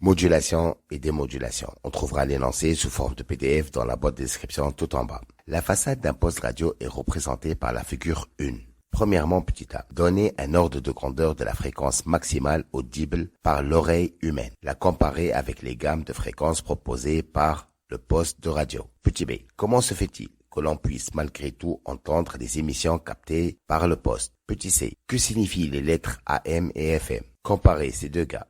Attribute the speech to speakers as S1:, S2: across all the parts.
S1: Modulation et démodulation. On trouvera l'énoncé sous forme de PDF dans la boîte de description tout en bas. La façade d'un poste radio est représentée par la figure 1. Premièrement, petit a, donner un ordre de grandeur de la fréquence maximale audible par l'oreille humaine. La comparer avec les gammes de fréquences proposées par le poste de radio. Petit b, comment se fait-il que l'on puisse malgré tout entendre des émissions captées par le poste? Petit c, que signifient les lettres AM et FM? Comparer ces deux gammes.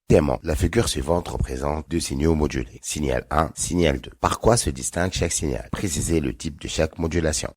S1: Deuxièmement, la figure suivante représente deux signaux modulés. Signal 1, signal 2. Par quoi se distingue chaque signal? Précisez le type de chaque modulation.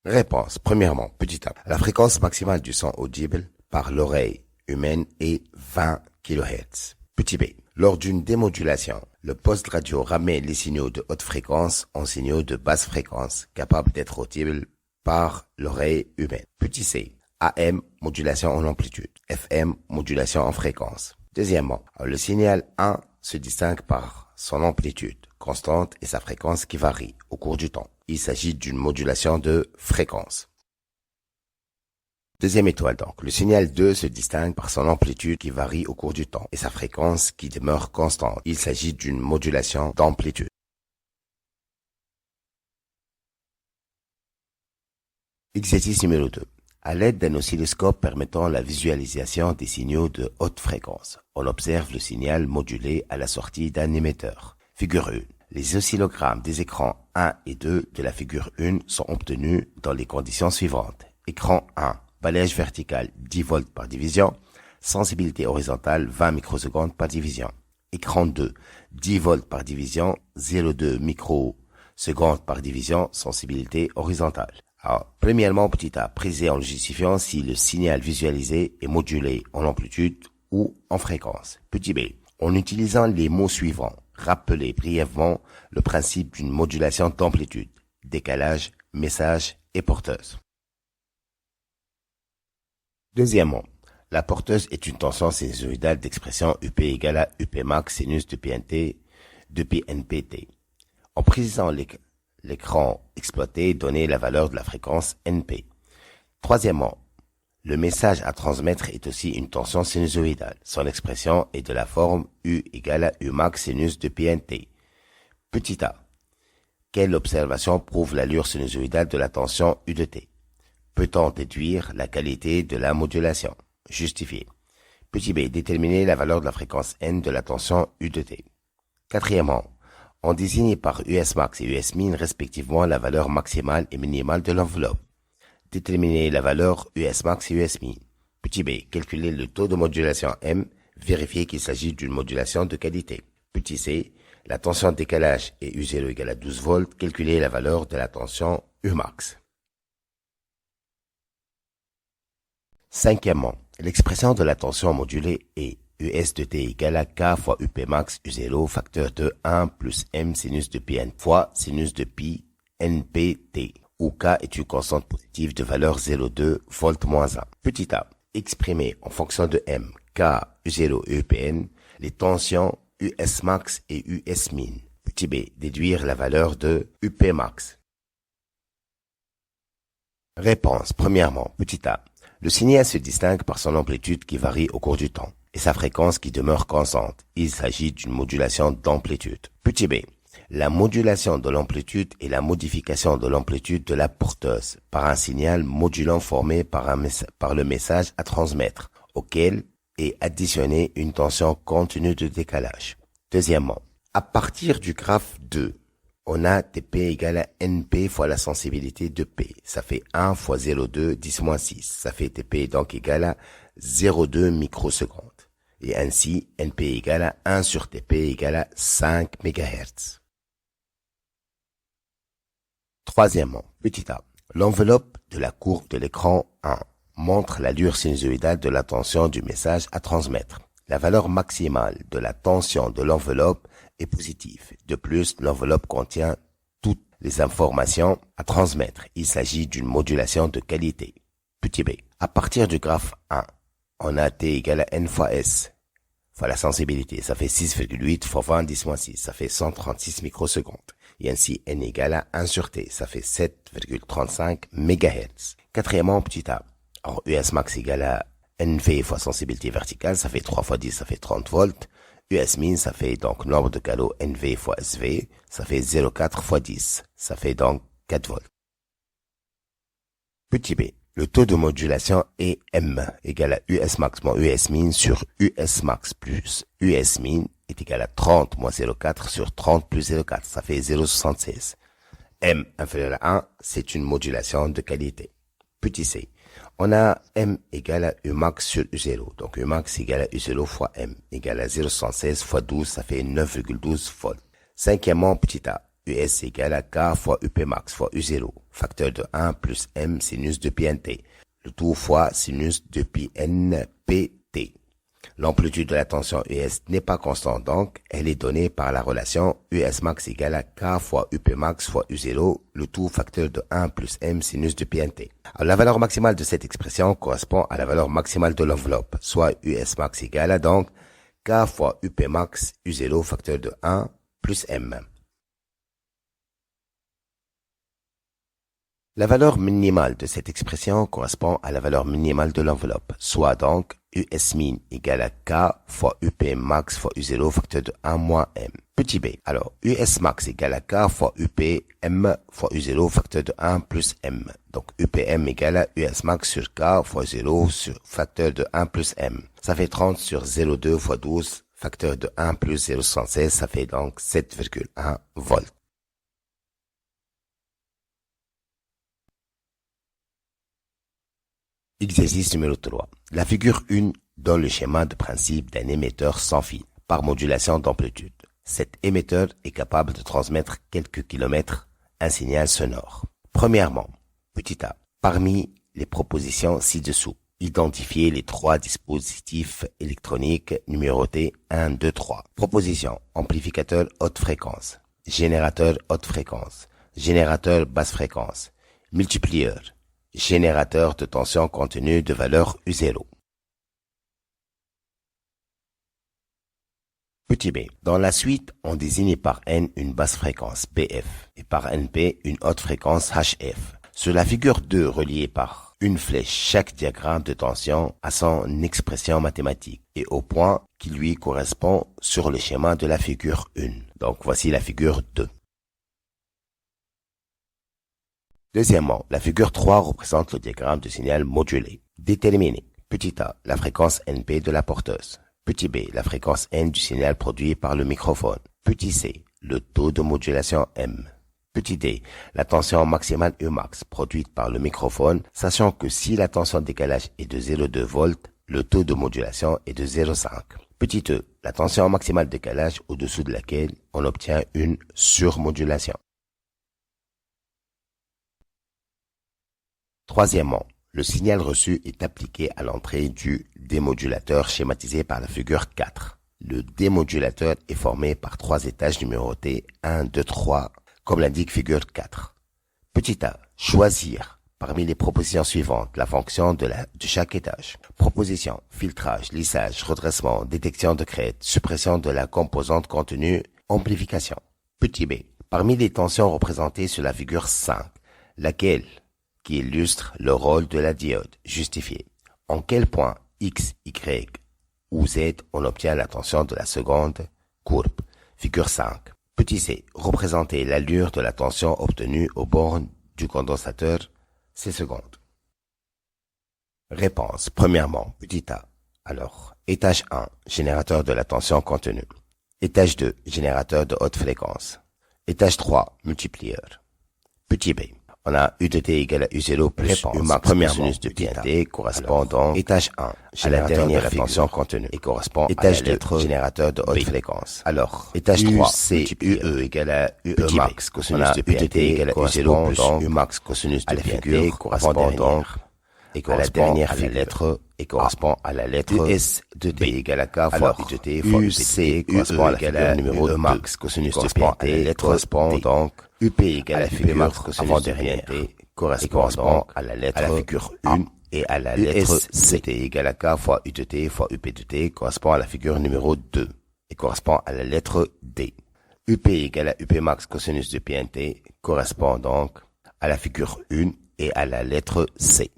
S1: Réponse. Premièrement, petit a. La fréquence maximale du son audible par l'oreille humaine est 20 kHz. Petit b. Lors d'une démodulation, le poste radio ramène les signaux de haute fréquence en signaux de basse fréquence, capables d'être audibles par l'oreille humaine. Petit c. AM, modulation en amplitude. FM, modulation en fréquence. Deuxièmement, le signal 1 se distingue par son amplitude constante et sa fréquence qui varie au cours du temps. Il s'agit d'une modulation de fréquence. Deuxième étoile donc, le signal 2 se distingue par son amplitude qui varie au cours du temps et sa fréquence qui demeure constante. Il s'agit d'une modulation d'amplitude. Exercice numéro 2. À l'aide d'un oscilloscope permettant la visualisation des signaux de haute fréquence, on observe le signal modulé à la sortie d'un émetteur. Figure 1. Les oscillogrammes des écrans 1 et 2 de la figure 1 sont obtenus dans les conditions suivantes. Écran 1, balayage vertical 10 volts par division, sensibilité horizontale 20 microsecondes par division. Écran 2, 10 volts par division, 0,2 microsecondes par division, sensibilité horizontale. Alors, premièrement, petit a, préciser en le justifiant si le signal visualisé est modulé en amplitude ou en fréquence. Petit b, en utilisant les mots suivants, rappelez brièvement le principe d'une modulation d'amplitude, décalage, message et porteuse. Deuxièmement, la porteuse est une tension sinusoïdale d'expression UP égale à UP max sinus de PNT de PNPT. En précisant l'écran exploité, donnez la valeur de la fréquence NP. Troisièmement, le message à transmettre est aussi une tension sinusoïdale. Son expression est de la forme U égale à U max sinus de PNT. Petit a. Quelle observation prouve l'allure sinusoïdale de la tension U de T? Peut-on déduire la qualité de la modulation? Justifié. Petit b. Déterminer la valeur de la fréquence N de la tension U de T. Quatrièmement, on désigne par US max et US min respectivement la valeur maximale et minimale de l'enveloppe. Déterminer la valeur US max et US min. Petit b. Calculer le taux de modulation M, vérifier qu'il s'agit d'une modulation de qualité. Petit c. La tension de décalage est U0 égale à 12 volts, calculer la valeur de la tension U max. Cinquièmement, l'expression de la tension modulée est US de T égale à K fois UP max U0 facteur de 1 plus M sinus de Pn fois sinus de pi NPT, où K est une constante positive de valeur 0,2 volt moins 1. Petit a, exprimer en fonction de M, K, U0 et UPN, les tensions US max et US min. Petit b, déduire la valeur de UP max. Réponse. Premièrement, petit a, le signal se distingue par son amplitude qui varie au cours du temps et sa fréquence qui demeure constante. Il s'agit d'une modulation d'amplitude. Petit b. La modulation de l'amplitude est la modification de l'amplitude de la porteuse par un signal modulant formé par le message à transmettre, auquel est additionnée une tension continue de décalage. Deuxièmement, à partir du graphe 2, on a Tp égale à Np fois la sensibilité de P. Ça fait 1 fois 0,2 10-6. Ça fait Tp donc égal à 0,2 microsecondes. Et ainsi, Np égale à 1 sur Tp égale à 5 MHz. Troisièmement, petit a, l'enveloppe de la courbe de l'écran 1 montre l'allure sinusoïdale de la tension du message à transmettre. La valeur maximale de la tension de l'enveloppe est positive. De plus, l'enveloppe contient toutes les informations à transmettre. Il s'agit d'une modulation de qualité. Petit b. À partir du graphe 1, on a T égale à N fois S fois la sensibilité. Ça fait 6,8 fois 20 10-6. Ça fait 136 microsecondes. Et ainsi, N égale à 1 sur T. Ça fait 7,35 MHz. Quatrièmement, petit a. Alors, US max égale à NV fois sensibilité verticale, ça fait 3 fois 10, ça fait 30 volts. US min, ça fait donc nombre de canaux NV fois SV, ça fait 0,4 fois 10, ça fait donc 4 volts. Petit b, le taux de modulation est M égale à US max moins US min sur US max plus US min est égal à 30 moins 0,4 sur 30 plus 0,4, ça fait 0,76. M inférieur à 1, c'est une modulation de qualité. Petit c, on a M égale à U max sur U0. Donc U max égale à U0 fois M égale à 0,76 fois 12, ça fait 9,12 volts. Cinquièmement, petit a, US égale à K fois UP max fois U0. Facteur de 1 plus M sinus de pi nt. Le tout fois sinus de pi npt. L'amplitude de la tension US n'est pas constante, donc elle est donnée par la relation US max égale à K fois UP max fois U0, le tout facteur de 1 plus M sinus de pi nt. Alors, la valeur maximale de cette expression correspond à la valeur maximale de l'enveloppe, soit US max égale à donc K fois UP max U0 facteur de 1 plus M. La valeur minimale de cette expression correspond à la valeur minimale de l'enveloppe, soit donc US min égale à K fois UP max fois U0 facteur de 1 moins M. Petit b, alors US max égale à K fois UP M fois U0 facteur de 1 plus M. Donc UPM égale à US max sur K fois U0 sur facteur de 1 plus M. Ça fait 30 sur 0,2 fois 12 facteur de 1 plus 0,76, ça fait donc 7,1 volts. Exercice numéro 3. La figure 1 donne le schéma de principe d'un émetteur sans fil, par modulation d'amplitude. Cet émetteur est capable de transmettre quelques kilomètres un signal sonore. Premièrement, petit a, parmi les propositions ci-dessous, identifiez les 3 dispositifs électroniques numérotés 1, 2, 3. Proposition, amplificateur haute fréquence, générateur haute fréquence, générateur basse fréquence, multiplieur, générateur de tension contenue de valeur U0. Petit b. Dans la suite, on désigne par N une basse fréquence BF et par NP une haute fréquence HF. Sur la figure 2 reliée par une flèche, chaque diagramme de tension a son expression mathématique et au point qui lui correspond sur le schéma de la figure 1. Donc voici la figure 2. Deuxièmement, la figure 3 représente le diagramme de signal modulé. Déterminez, petit a, la fréquence NP de la porteuse. Petit b, la fréquence N du signal produit par le microphone. Petit c, le taux de modulation M. Petit d, la tension maximale Umax produite par le microphone, sachant que si la tension de décalage est de 0,2 volts, le taux de modulation est de 0,5. Petit e, la tension maximale de décalage au-dessous de laquelle on obtient une surmodulation. Troisièmement, le signal reçu est appliqué à l'entrée du démodulateur schématisé par la figure 4. Le démodulateur est formé par 3 étages numérotés 1, 2, 3, comme l'indique figure 4. Petit a, choisir parmi les propositions suivantes la fonction de chaque étage. Proposition, filtrage, lissage, redressement, détection de crête, suppression de la composante contenue, amplification. Petit b, parmi les tensions représentées sur la figure 5, laquelle qui illustre le rôle de la diode. Justifié. En quel point X, Y ou Z on obtient la tension de la seconde courbe. Figure 5. Petit c. Représenter l'allure de la tension obtenue aux bornes du condensateur C secondes. Réponse. Premièrement, petit a. Alors, étage 1, générateur de la tension contenue. Étage 2, générateur de haute fréquence. Étage 3, multiplieur. Petit b. On a U de t égale à U0 plus U max premièrement de pi t correspond donc étage 1 à la dernière tension contenue et correspond étage à la lettre générateur de haute fréquence. Alors, étage 3 c'est UE égale à UE max cosinus de pi t égale à U0 plus U max cosinus de pi t correspond donc et correspond à la lettre et correspond à la lettre US de t égale à K fois U de t fois UPT correspond à la figure numéro 2 max cosinus de pi t correspond donc UP égale à la figure avant dernière correspond à la lettre figure 1 et à la lettre C. T égale à K fois U de t fois UP de t correspond à la figure numéro 2 et correspond à la lettre D. UP égale à UP max cosinus de pi t correspond donc à la figure 1 et à la lettre C.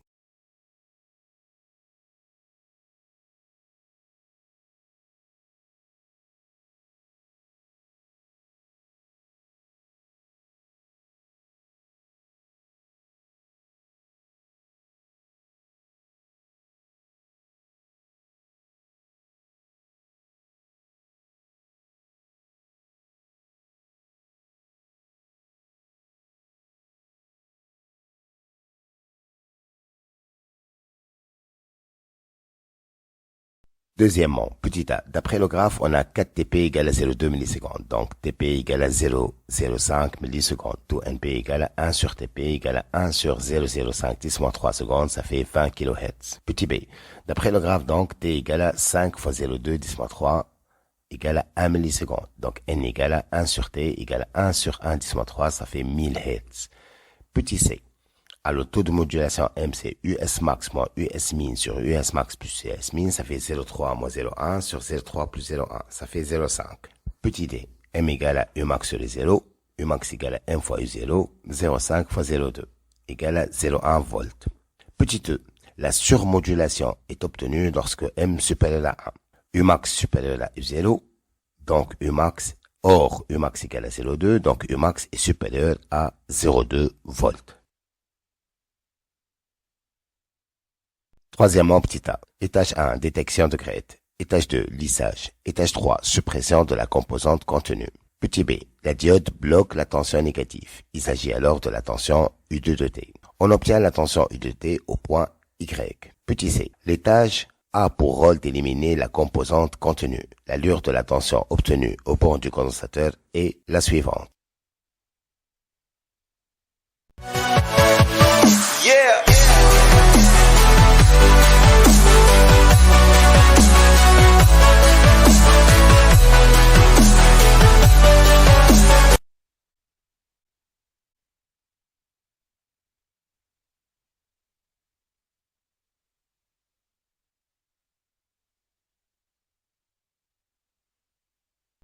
S1: Deuxièmement, petit a, d'après le graphe, on a 4 TP égale à 0,2 millisecondes. Donc, TP égale à 0,05 millisecondes. Tout NP égale à 1 sur TP égale à 1 sur 0,05 10 moins 3 secondes, ça fait 20 kHz. Petit b, d'après le graphe, donc, T égale à 5 fois 0,2 10 moins 3 égale à 1 milliseconde. Donc, N égale à 1 sur T égale à 1 sur 1 10 moins 3, ça fait 1000 Hz. Petit c, alors, le taux de modulation M, c'est US max moins US min sur US max plus US min, ça fait 0,3 moins 0,1 sur 0,3 plus 0,1, ça fait 0,5. Petit d, M égale à U max sur les 0, U max égale à M fois U0, 0,5 fois 0,2, égale à 0,1 volts. Petit e, la surmodulation est obtenue lorsque M supérieur à 1. U max supérieur à U0, donc U max, or U max égale à 0,2, donc U max est supérieur à 0,2 volts. Troisièmement, petit a. Étage 1, détection de crête. Étage 2, lissage. Étage 3, suppression de la composante contenue. Petit b, la diode bloque la tension négative. Il s'agit alors de la tension U2 de T. On obtient la tension U de T au point Y. Petit c, l'étage a pour rôle d'éliminer la composante contenue. L'allure de la tension obtenue au port du condensateur est la suivante. Yeah!